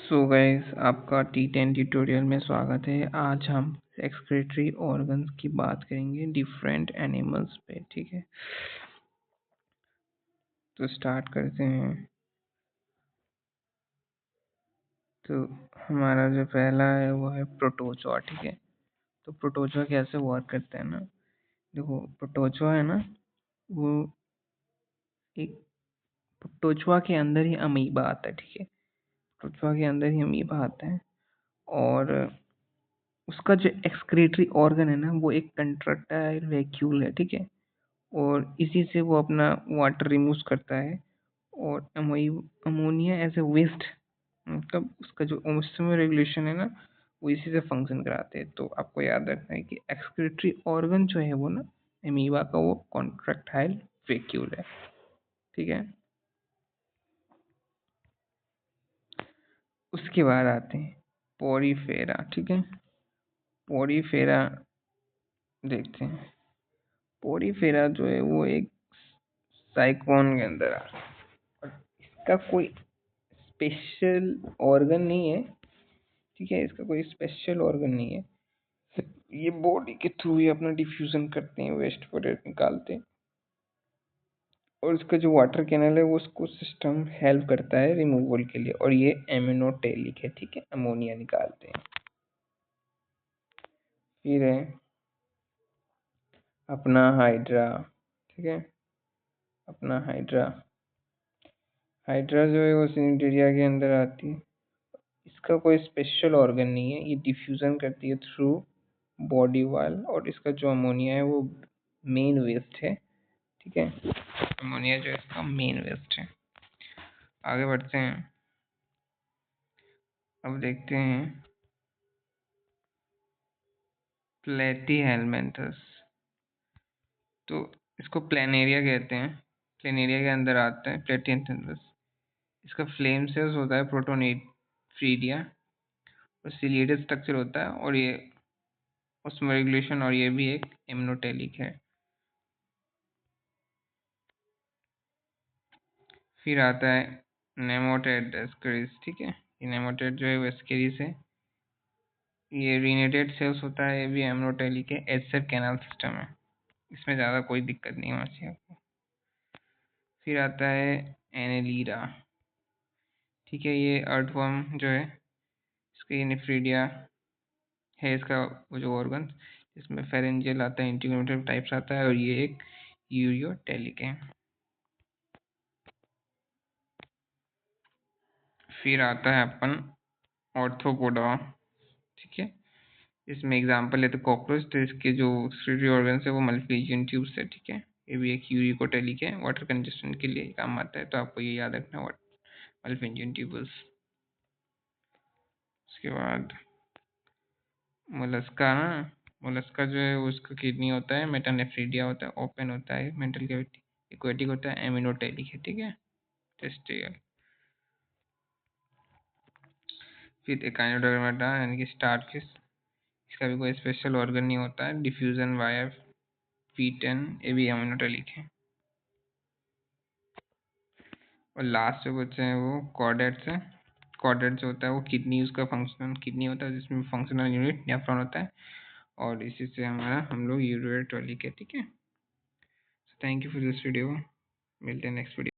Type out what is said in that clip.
So guys, आपका T10 tutorial में स्वागत है। आज हम एक्सक्रीटरी ऑर्गन्स की बात करेंगे डिफरेंट एनिमल्स पे। ठीक है, तो स्टार्ट करते हैं। तो हमारा जो पहला है वो है प्रोटोजोआ। ठीक है, तो प्रोटोजोआ कैसे वर्क करता है ना, देखो प्रोटोजोआ है ना, वो एक प्रोटोजोआ के अंदर ही अमीबा आता है। ठीक है, प्रोटोजोआ के अंदर ही अमीबा आता है और उसका जो एक्सक्रीटरी ऑर्गन है ना, वो एक कंट्रक्टाइल वैक्यूल है। ठीक है, और इसी से वो अपना वाटर रिमूव करता है और अमोनिया एज ए वेस्ट, मतलब उसका जो ओस्मो रेगुलेशन है ना, वो इसी से फंक्शन कराते हैं। तो आपको याद रखना है कि एक्सक्रीटरी ऑर्गन जो है वो ना अमीबा का वो कॉन्ट्रैक्टाइल वैक्यूल है। ठीक है, उसके बाद आते हैं पोरीफेरा। ठीक है, पोरीफेरा देखते हैं। पोरीफेरा जो है वो एक साइक्लोन के अंदर आ रहा है और इसका कोई स्पेशल ऑर्गन नहीं है। ठीक है, इसका कोई स्पेशल ऑर्गन नहीं है, ये बॉडी के थ्रू ही अपना डिफ्यूजन करते हैं, वेस्ट प्रोडक्ट निकालते हैं और इसका जो वाटर कैनल है वो उसको सिस्टम हेल्प करता है रिमूवल के लिए, और ये एमिनोटेलिक है। ठीक है, अमोनिया निकालते हैं। फिर है अपना हाइड्रा। ठीक है, अपना हाइड्रा, हाइड्रा जो है वो सिनिटेरिया के अंदर आती है। इसका कोई स्पेशल ऑर्गन नहीं है, ये डिफ्यूजन करती है थ्रू बॉडी वाल, और इसका जो अमोनिया है वो मेन वेस्ट है। ठीक है, अमोनिया जो है इसका मेन वेस्ट है। आगे बढ़ते हैं, अब देखते हैं प्लेटीहेलमिन्थस। तो इसको प्लेनेरिया कहते हैं, प्लेनेरिया के अंदर आता है प्लेटीहेलमिन्थस। इसका फ्लेम सेल्स होता है प्रोटोनेफ्रीडिया और सिलिएटेड स्ट्रक्चर होता है, और ये ऑस्मो रेगुलेशन, और ये भी एक एमनोटेलिक है। फिर आता है नेमोटेड एस्केरिस। ठीक है, ये नेमोटेड जो है वो एस्केरिस है, ये रीनेटेड सेल्स होता है, ये भी एमनोटेलिक है, एच कैनाल सिस्टम है, इसमें ज़्यादा कोई दिक्कत नहीं होना चाहिए आपको। फिर आता है एनेलीरा। ठीक है, ये अर्थवर्म जो है, इसका ये नेफ्रीडिया है, इसका वो जो ऑर्गन, इसमें फेरेंजियल आता है, इंटीग्रेटिव टाइप्स आता है, और ये एक यूरियोटेलिक है। फिर आता है अपन ऑर्थोपोडा। ठीक है, इसमें एग्जांपल है तो कॉकरोच, तो इसके जो एक्सक्रीटरी ऑर्गन्स है वो मल्टीपीजियन ट्यूब्स है। ठीक है, ये भी एक यूरिकोटेलिक है, वाटर कंजेशन के लिए काम आता है, तो आपको ये याद रखना, मल्टीपीजियन ट्यूब्स। उसके बाद मोलस्का ना, मोलस्का जो है उसका किडनी होता है, मेटानेफ्रीडिया होता है, ओपन होता है, मेंटल कैविटी, एक्वेटिक होता है, एमिनोटेलिक है। ठीक है, टेस्टियल। फिर एकाइनोडर्मेटा यानी कि स्टारफिश, इसका भी कोई स्पेशल ऑर्गन नहीं होता है, डिफ्यूजन वाया फीटन, ये भी एमिनोटेलिक है। और लास्ट जो बचे हैं वो कॉर्डेट्स है। कॉर्डेट जो होता है वो किडनी, उसका फंक्शनल किडनी होता है, जिसमें फंक्शनल यूनिट नेफ्रॉन होता है, और इसी से हम लोग यूरियोटॉलिक है। ठीक है, thank you for this video, मिलते हैं नेक्स्ट वीडियो।